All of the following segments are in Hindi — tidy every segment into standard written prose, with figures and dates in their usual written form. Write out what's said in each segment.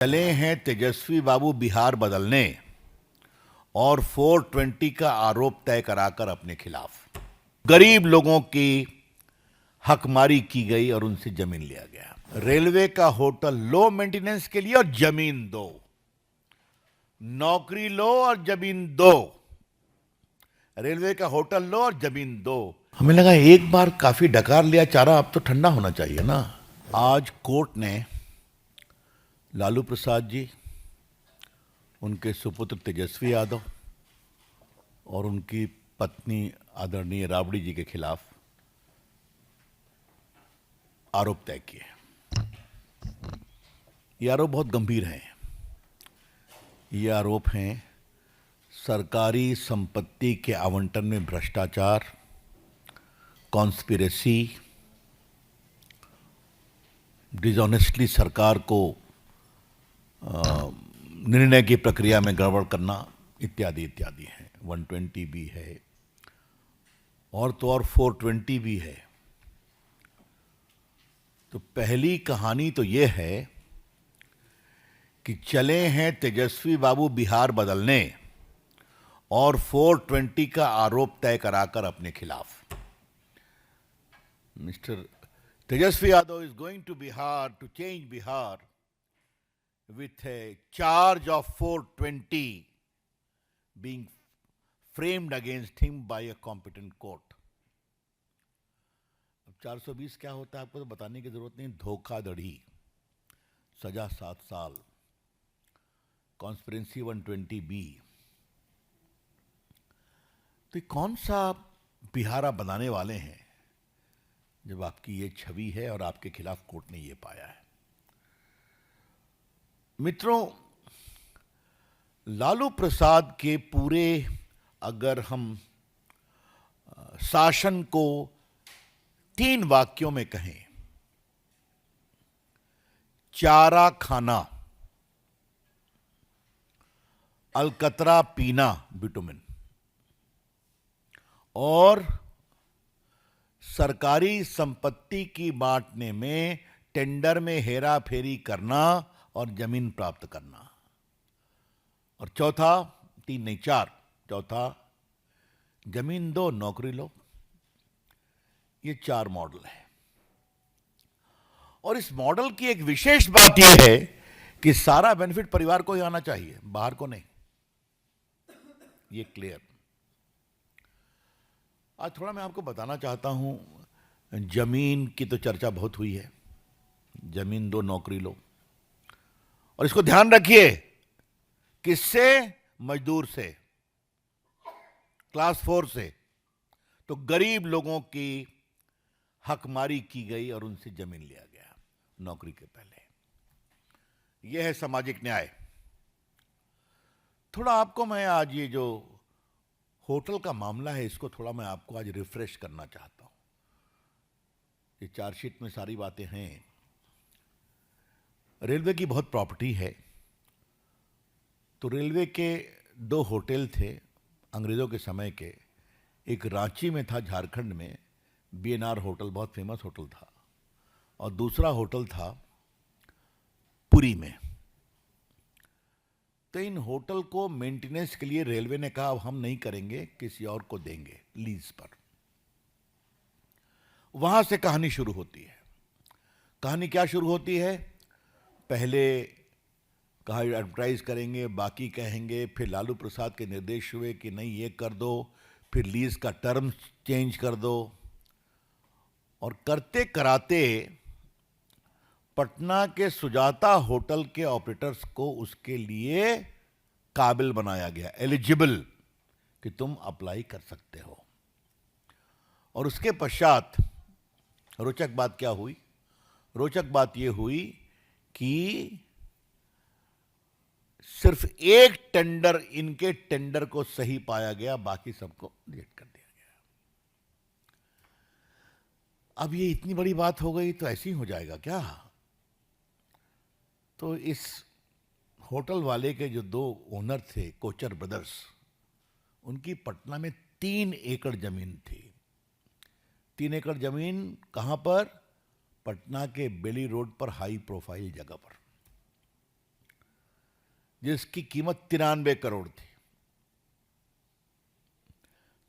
चले हैं तेजस्वी बाबू बिहार बदलने और 420 का आरोप तय कराकर अपने खिलाफ गरीब लोगों की हकमारी की गई और उनसे जमीन लिया गया। रेलवे का होटल लो मेंटेनेंस के लिए और जमीन दो, नौकरी लो और जमीन दो। रेलवे का होटल लो और जमीन दो। हमें लगा एक बार काफी डकार लिया चारा, अब तो ठंडा होना चाहिए ना। आज कोर्ट ने लालू प्रसाद जी, उनके सुपुत्र तेजस्वी यादव और उनकी पत्नी आदरणीय राबड़ी जी के खिलाफ आरोप तय किए। ये आरोप बहुत गंभीर हैं। ये आरोप हैं सरकारी संपत्ति के आवंटन में भ्रष्टाचार, कॉन्स्पिरेसी, डिसऑनेस्टली सरकार को निर्णय की प्रक्रिया में गड़बड़ करना इत्यादि इत्यादि है। 120 भी है और तो और 420 भी है। तो पहली कहानी तो यह है कि चले हैं तेजस्वी बाबू बिहार बदलने और 420 का आरोप तय कराकर अपने खिलाफ। Mister Tejashwi Yadav is going to Bihar to change Bihar with a charge of 420 being framed against him by a competent court. अब 420 क्या होता है आपको तो बताने की जरूरत नहीं। धोखाधड़ी, सजा 7 साल, कॉन्स्पिरेंसी 120B। तो ये कौन सा बिहारा बनाने वाले हैं जब आपकी ये छवि है और आपके खिलाफ कोर्ट ने ये पाया है। मित्रों, लालू प्रसाद के पूरे अगर हम शासन को 3 वाक्यों में कहें, चारा खाना, अलकतरा पीना बिटुमिन और सरकारी संपत्ति की बांटने में टेंडर में हेरा फेरी करना और जमीन प्राप्त करना, और चौथा, 3 नहीं 4, चौथा जमीन दो नौकरी लो। ये 4 मॉडल है। और इस मॉडल की एक विशेष बात यह है कि सारा बेनिफिट परिवार को ही आना चाहिए, बाहर को नहीं। ये क्लियर। आज थोड़ा मैं आपको बताना चाहता हूं, जमीन की तो चर्चा बहुत हुई है। जमीन दो नौकरी लो, और इसको ध्यान रखिए, किससे? मजदूर से, क्लास 4 से। तो गरीब लोगों की हकमारी की गई और उनसे जमीन लिया गया नौकरी के पहले। यह है सामाजिक न्याय। थोड़ा आपको मैं आज ये जो होटल का मामला है, इसको थोड़ा मैं आपको आज रिफ्रेश करना चाहता हूं। ये चार्जशीट में सारी बातें हैं। रेलवे की बहुत प्रॉपर्टी है। तो रेलवे के 2 होटल थे अंग्रेजों के समय के। एक रांची में था, झारखंड में, बीएनआर होटल, बहुत फेमस होटल था, और दूसरा होटल था पुरी में। तो इन होटल को मेंटेनेंस के लिए रेलवे ने कहा अब हम नहीं करेंगे, किसी और को देंगे लीज पर। वहां से कहानी शुरू होती है। कहानी क्या शुरू होती है? पहले कहा एडवर्टाइज करेंगे, बाकी कहेंगे, फिर लालू प्रसाद के निर्देश हुए कि नहीं ये कर दो, फिर लीज का टर्म चेंज कर दो, और करते कराते पटना के सुजाता होटल के ऑपरेटर्स को उसके लिए काबिल बनाया गया, एलिजिबल, कि तुम अप्लाई कर सकते हो। और उसके पश्चात रोचक बात क्या हुई? रोचक बात यह हुई कि सिर्फ एक टेंडर, इनके टेंडर को सही पाया गया, बाकी सबको रिजेक्ट कर दिया गया। अब ये इतनी बड़ी बात हो गई तो ऐसे ही हो जाएगा क्या? तो इस होटल वाले के जो 2 ओनर थे, कोचर ब्रदर्स, उनकी पटना में 3 एकड़ जमीन थी। 3 एकड़ जमीन कहां पर? पटना के बेली रोड पर, हाई प्रोफाइल जगह पर। जिसकी कीमत 93 करोड़ थी।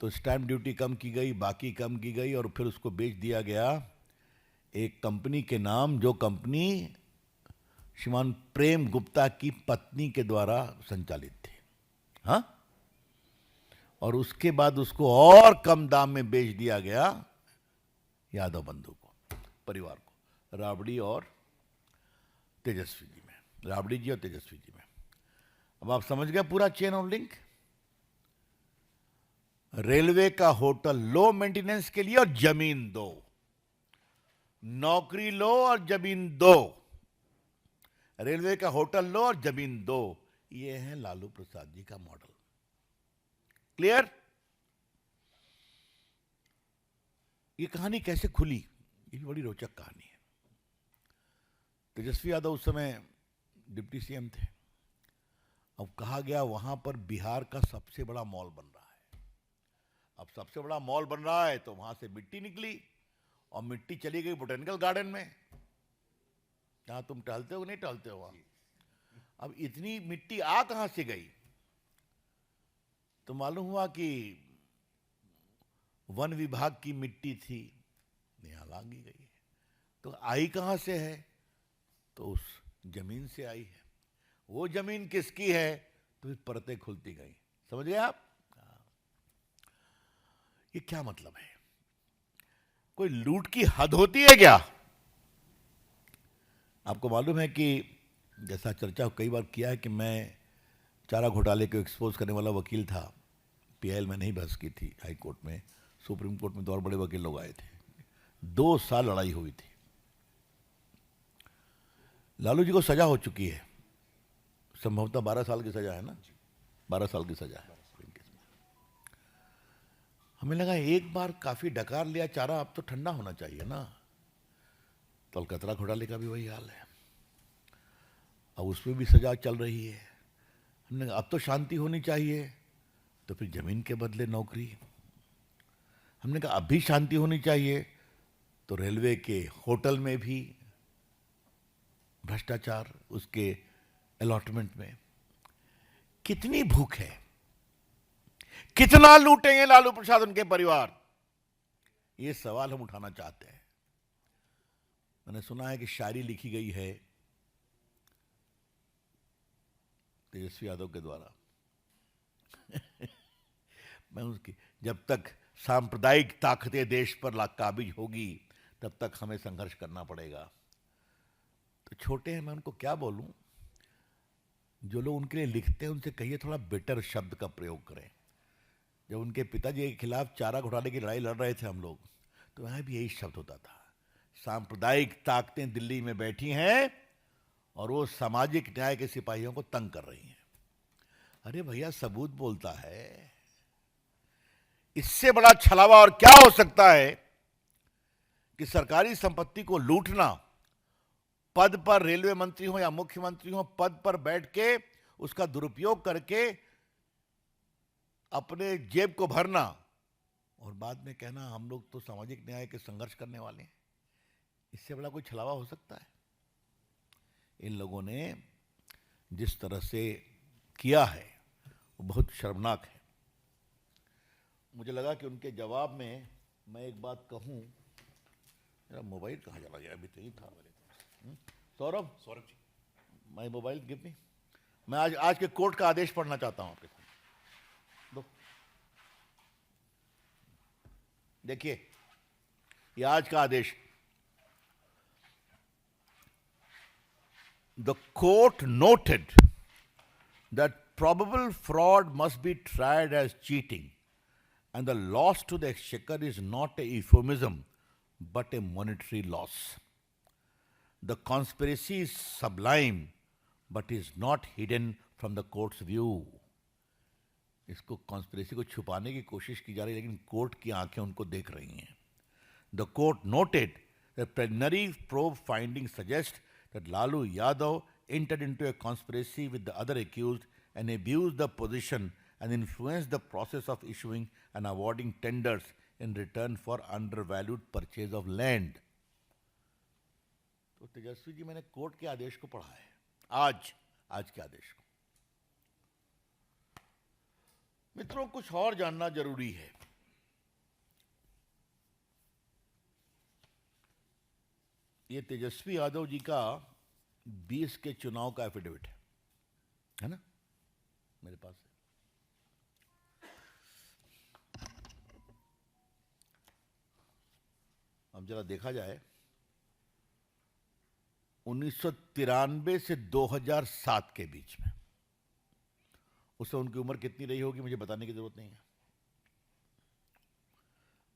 तो स्टैंप ड्यूटी कम की गई, बाकी कम की गई और फिर उसको बेच दिया गया एक कंपनी के नाम, जो कंपनी श्रीमान प्रेम गुप्ता की पत्नी के द्वारा संचालित थी। हाँ, और उसके बाद उसको और कम दाम में बेच दिया गया यादव बंधु को, परिवार को, राबड़ी और तेजस्वी जी में, राबड़ी जी और तेजस्वी जी में। अब आप समझ गए पूरा चेन ऑफ लिंक। रेलवे का होटल लो मेंटेनेंस के लिए और जमीन दो, नौकरी लो और जमीन दो, रेलवे का होटल लो और जमीन दो, ये है लालू प्रसाद जी का मॉडल। क्लियर? ये कहानी कैसे खुली, ये बड़ी रोचक कहानी है। तेजस्वी यादव उस समय डिप्टी सीएम थे। अब कहा गया वहां पर बिहार का सबसे बड़ा मॉल बन रहा है। अब सबसे बड़ा मॉल बन रहा है तो वहां से मिट्टी निकली और मिट्टी चली गई बोटेनिकल गार्डन में। क्या तुम टहलते हो नहीं टहलते हो वहां? अब इतनी मिट्टी आ कहां से गई? तो मालूम हुआ कि वन विभाग की मिट्टी थी, यहां लागी गई है। तो आई कहां से है? तो उस जमीन से आई है। वो जमीन किसकी है? तो फिर परतें खुलती गई। समझ गए आप? ये क्या मतलब है? कोई लूट की हद होती है क्या? आपको मालूम है कि जैसा चर्चा कई बार किया है कि मैं चारा घोटाले को एक्सपोज करने वाला वकील था। पीआईएल में नहीं बहस की थी, हाई कोर्ट में, सुप्रीम कोर्ट में तो और बड़े वकील लोग आए थे। 2 साल लड़ाई हुई थी। लालू जी को सजा हो चुकी है, संभवतः 12 साल की सजा है ना, 12 साल की सजा है। हमें लगा एक बार काफी डकार लिया चारा, अब तो ठंडा होना चाहिए ना। तो अलकतरा घोटाले का भी वही हाल है, अब उसमें भी सजा चल रही है। हमने कहा अब तो शांति होनी चाहिए, तो फिर जमीन के बदले नौकरी। हमने कहा अब भी शांति होनी चाहिए, तो रेलवे के होटल में भी भ्रष्टाचार, उसके अलॉटमेंट में। कितनी भूख है, कितना लूटेंगे लालू प्रसाद उनके परिवार? ये सवाल हम उठाना चाहते हैं। मैंने सुना है कि शायरी लिखी गई है तेजस्वी यादव के द्वारा। मैं उसकी, जब तक सांप्रदायिक ताकतें देश पर काबिज होगी तब तक हमें संघर्ष करना पड़ेगा। तो छोटे हैं, मैं उनको क्या बोलूं? जो लोग उनके लिए लिखते हैं उनसे कहिए थोड़ा बेटर शब्द का प्रयोग करें। जब उनके पिताजी के खिलाफ चारा घोटाले की लड़ाई लड़ रहे थे हम लोग, तो वहां भी यही शब्द होता था, सांप्रदायिक ताकतें दिल्ली में बैठी हैं और वो सामाजिक न्याय के सिपाहियों को तंग कर रही हैं। अरे भैया, सबूत बोलता है। इससे बड़ा छलावा और क्या हो सकता है कि सरकारी संपत्ति को लूटना, पद पर रेलवे मंत्री हो या मुख्यमंत्री हो, पद पर बैठ के उसका दुरुपयोग करके अपने जेब को भरना और बाद में कहना हम लोग तो सामाजिक न्याय के संघर्ष करने वाले हैं। इससे बड़ा कोई छलावा हो सकता है? इन लोगों ने जिस तरह से किया है वो बहुत शर्मनाक है। मुझे लगा कि उनके जवाब में मैं एक बात कहूं। मेरा मोबाइल कहाँ चला गया? अभी तो ही था। Saurabh ji, my mobile give me. मैं आज के कोर्ट का आदेश पढ़ना चाहता हूं आपके साथ। दो, देखिए, ये आज का आदेश। The court noted that probable fraud must be tried as cheating, and the loss to the exchequer is not a euphemism but a monetary loss. The conspiracy is sublime but is not hidden from the court's view. इसको कॉन्स्पिरेसी को छुपाने की कोशिश की जा रही है, लेकिन कोर्ट की आंखें उनको देख रही हैं. The court noted that preliminary probe findings suggest that Lalu Yadav entered into a conspiracy with the other accused and abused the position and influenced the process of issuing and awarding tenders in return for undervalued purchase of land. तो तेजस्वी जी, मैंने कोर्ट के आदेश को पढ़ा है, आज के आदेश को. मित्रों, कुछ और जानना जरूरी है। ये तेजस्वी यादव जी का 20 के चुनाव का एफिडेविट है ना, मेरे पास है। अब जरा देखा जाए, 1993 से 2007 के बीच में, उससे उनकी उम्र कितनी रही होगी मुझे बताने की जरूरत नहीं है।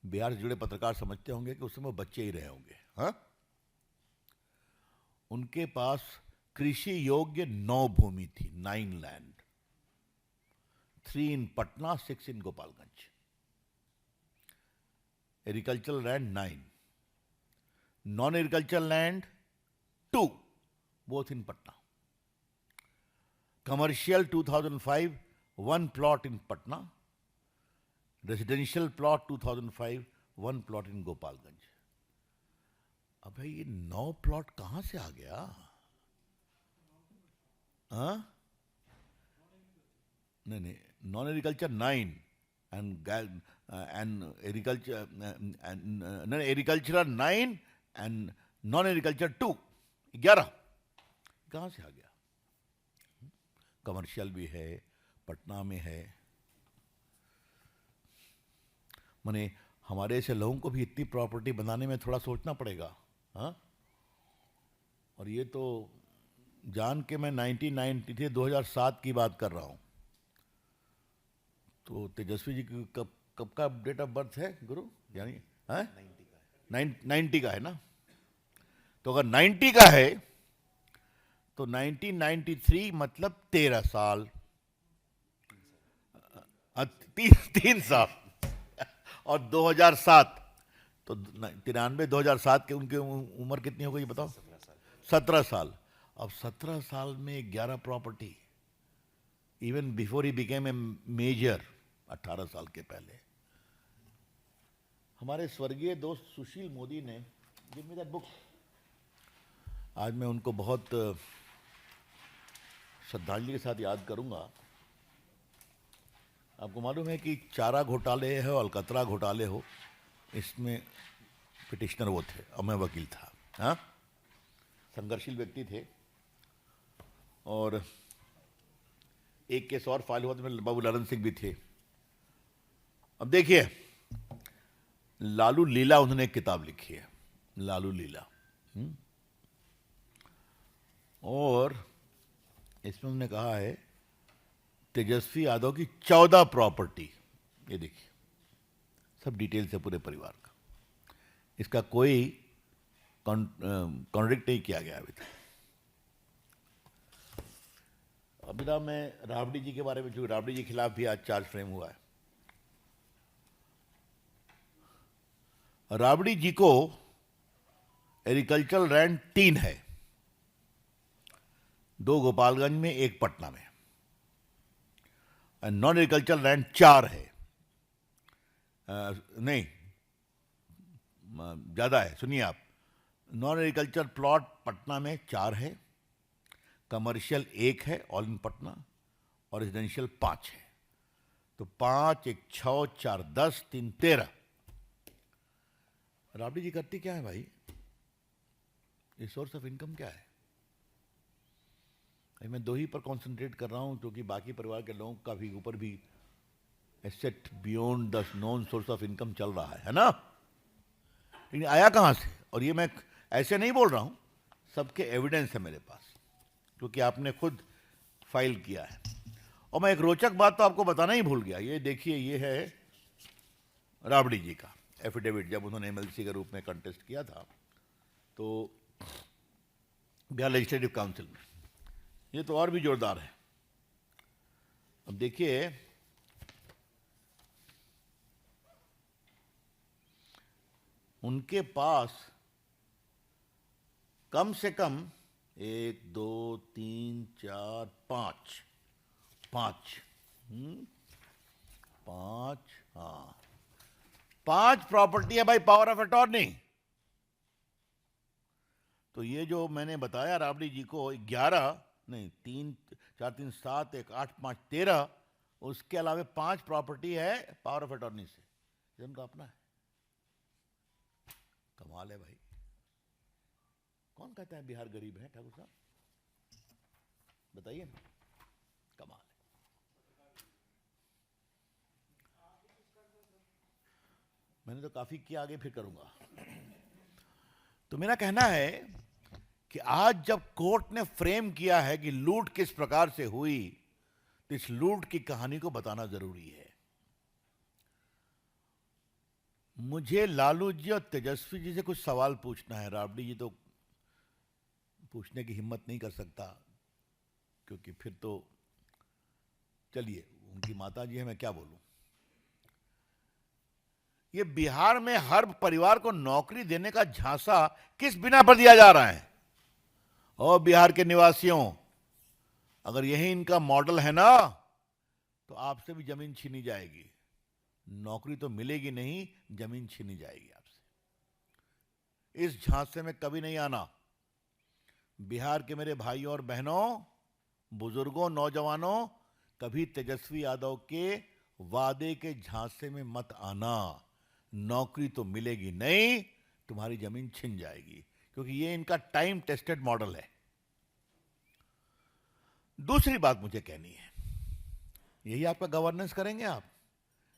बिहार से जुड़े पत्रकार समझते होंगे कि उस समय बच्चे ही रहे होंगे। हाँ, उनके पास कृषि योग्य 9 भूमि थी, 9 land, 3 in Patna, 6 in Gopalganj. Agricultural land 9, non agricultural land 2, both in Patna. Commercial 2005, 1 plot in Patna. Residential plot 2005, 1 plot in Gopalganj. अब भाई ये 9 प्लॉट कहां से आ गया? हाँ? नहीं, non agriculture 9 and agriculture 9 and non agriculture 2, 11 कहां से आ गया? कमर्शियल भी है, पटना में है। माने हमारे ऐसे लोगों को भी इतनी प्रॉपर्टी बनाने में थोड़ा सोचना पड़ेगा। हाँ, और ये तो जान के मैं 1993 2007 की बात कर रहा हूं। तो तेजस्वी जी की कब का डेट ऑफ बर्थ है गुरु? यानी 90 का है ना। तो अगर 90 का है तो 1993 मतलब 13 साल, 3 साल, और 2007 तो 93 2007 के उनकी उम्र कितनी हो गई बताओ? 17 साल। अब 17 साल में 11 property, even before he became a major, 18 साल के पहले। हमारे स्वर्गीय दोस्त सुशील मोदी ने गिव मी दैट बुक। आज मैं उनको बहुत श्रद्धांजलि के साथ याद करूंगा। आपको मालूम है कि चारा घोटाले हो, अलकतरा घोटाले हो, इसमें पिटिशनर वो थे और मैं वकील था। हाँ, संघर्षशील व्यक्ति थे। और एक केस और फाइल हुआ तो बाबू लालन सिंह भी थे। अब देखिए, लालू लीला उन्होंने एक किताब लिखी है, लालू लीला। और इसमें उन्होंने कहा है तेजस्वी यादव की 14 प्रॉपर्टी, ये देखिए सब डिटेल से पूरे परिवार का, इसका कोई कॉन्ट्रडिक्ट नहीं किया गया अभी तक। अभी ना मैं राबड़ी जी के बारे में, जो राबड़ी जी के खिलाफ भी आज चार्ज फ्रेम हुआ है। राबड़ी जी को एग्रीकल्चरल लैंड 3 है, 2 गोपालगंज में, 1 पटना में। नॉन एग्रीकल्चरल लैंड 4 है, नहीं ज्यादा है, सुनिए आप। नॉन एग्रीकल्चर प्लॉट पटना में 4 है, कमर्शियल 1 है ऑल इन पटना, और रेजिडेंशियल 5 है। तो 5, 1, 6, 4, 10, 3, 13। राबड़ी जी करती क्या है भाई? ये सोर्स ऑफ इनकम क्या है? मैं 2 ही पर कॉन्सेंट्रेट कर रहा हूं, क्योंकि बाकी परिवार के लोगों का भी ऊपर भी asset beyond the non source of income चल रहा है ना। लेकिन आया कहां से? और ये मैं ऐसे नहीं बोल रहा हूं, सबके एविडेंस है मेरे पास, क्योंकि आपने खुद फाइल किया है। और मैं एक रोचक बात तो आपको बताना ही भूल गया। ये देखिए, ये है राबड़ी जी का एफिडेविट, जब उन्होंने एमएलसी के रूप में कंटेस्ट किया था तो बिहार लेजिस्लेटिव काउंसिल में। ये तो और भी जोरदार है। अब देखिए, उनके पास कम से कम 1, 2, 3, 4, 5 हाँ 5 प्रॉपर्टी है भाई, पावर ऑफ अटॉर्नी। तो ये जो मैंने बताया राबड़ी जी को 11 नहीं, 3, 4, 3, 7, 1, 8, 5, 13 उसके अलावा 5 प्रॉपर्टी है पावर ऑफ अटॉर्नी से, ये उनका अपना है। कमाल है भाई। कौन कहता है बिहार गरीब है ठाकुर साहब? बताइए ना, कमाल है। मैंने तो काफी किया, आगे फिर करूंगा। तो मेरा कहना है कि आज जब कोर्ट ने फ्रेम किया है कि लूट किस प्रकार से हुई, तो इस लूट की कहानी को बताना जरूरी है। मुझे लालू जी और तेजस्वी जी से कुछ सवाल पूछना है। राबड़ी जी तो पूछने की हिम्मत नहीं कर सकता, क्योंकि फिर तो चलिए, उनकी माता जी है, मैं क्या बोलूं। ये बिहार में हर परिवार को नौकरी देने का झांसा किस बिना पर दिया जा रहा है? और बिहार के निवासियों, अगर यही इनका मॉडल है ना, तो आपसे भी जमीन छीनी जाएगी। नौकरी तो मिलेगी नहीं, जमीन छीनी जाएगी आपसे। इस झांसे में कभी नहीं आना। बिहार के मेरे भाइयों और बहनों, बुजुर्गों, नौजवानों, कभी तेजस्वी यादव के वादे के झांसे में मत आना। नौकरी तो मिलेगी नहीं, तुम्हारी जमीन छिन जाएगी, क्योंकि ये इनका टाइम टेस्टेड मॉडल है। दूसरी बात मुझे कहनी है, यही आपका गवर्नेंस करेंगे आप?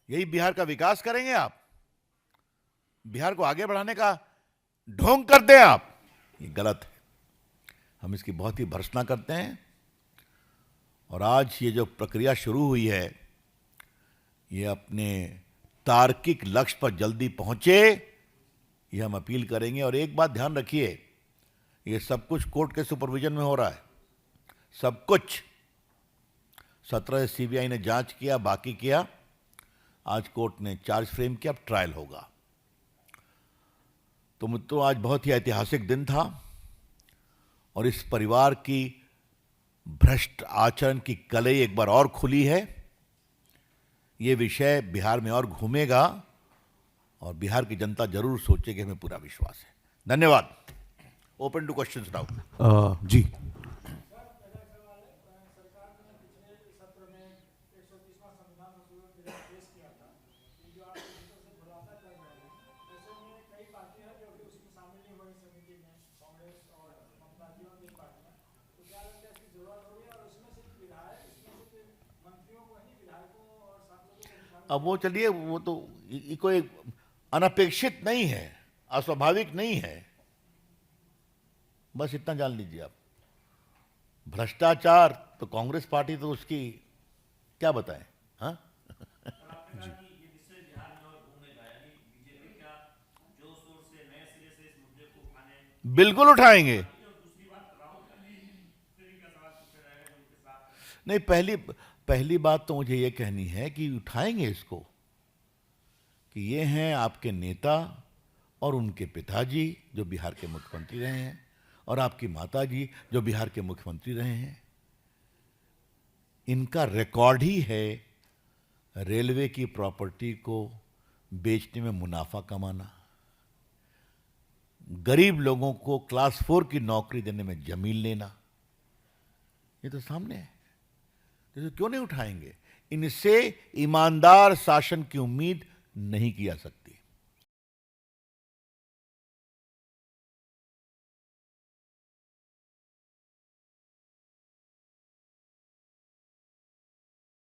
यही बिहार का विकास करेंगे आप? बिहार को आगे बढ़ाने का ढोंग करते हैं आप? ये गलत है। हम इसकी बहुत ही भर्त्सना करते हैं। और आज ये जो प्रक्रिया शुरू हुई है, ये अपने तार्किक लक्ष्य पर जल्दी पहुंचे, ये हम अपील करेंगे। और एक बात ध्यान रखिए, ये सब कुछ कोर्ट के सुपरविजन में हो रहा है। सब कुछ 17 सीबीआई ने जांच किया, बाकी किया, आज कोर्ट ने चार्ज फ्रेम किया, अब ट्रायल होगा। तो मित्रों, आज बहुत ही ऐतिहासिक दिन था और इस परिवार की भ्रष्ट आचरण की कलई एक बार और खुली है। ये विषय बिहार में और घूमेगा और बिहार की जनता जरूर सोचेगी, हमें पूरा विश्वास है। धन्यवाद। Open to questions now. जी। अब वो चलिए, वो तो कोई अनपेक्षित नहीं है, अस्वाभाविक नहीं है। बस इतना जान लीजिए आप। भ्रष्टाचार तो कांग्रेस पार्टी तो उसकी क्या बताएं। हाँ, बिल्कुल उठाएंगे। नहीं, पहली बात तो मुझे ये कहनी है कि उठाएंगे इसको, कि ये हैं आपके नेता और उनके पिताजी जो बिहार के मुख्यमंत्री रहे हैं, और आपकी माताजी जो बिहार के मुख्यमंत्री रहे हैं। इनका रिकॉर्ड ही है रेलवे की प्रॉपर्टी को बेचने में मुनाफा कमाना, गरीब लोगों को क्लास 4 की नौकरी देने में जमीन लेना। ये तो सामने है, तो क्यों नहीं उठाएंगे? इनसे ईमानदार शासन की उम्मीद नहीं की जा सकती।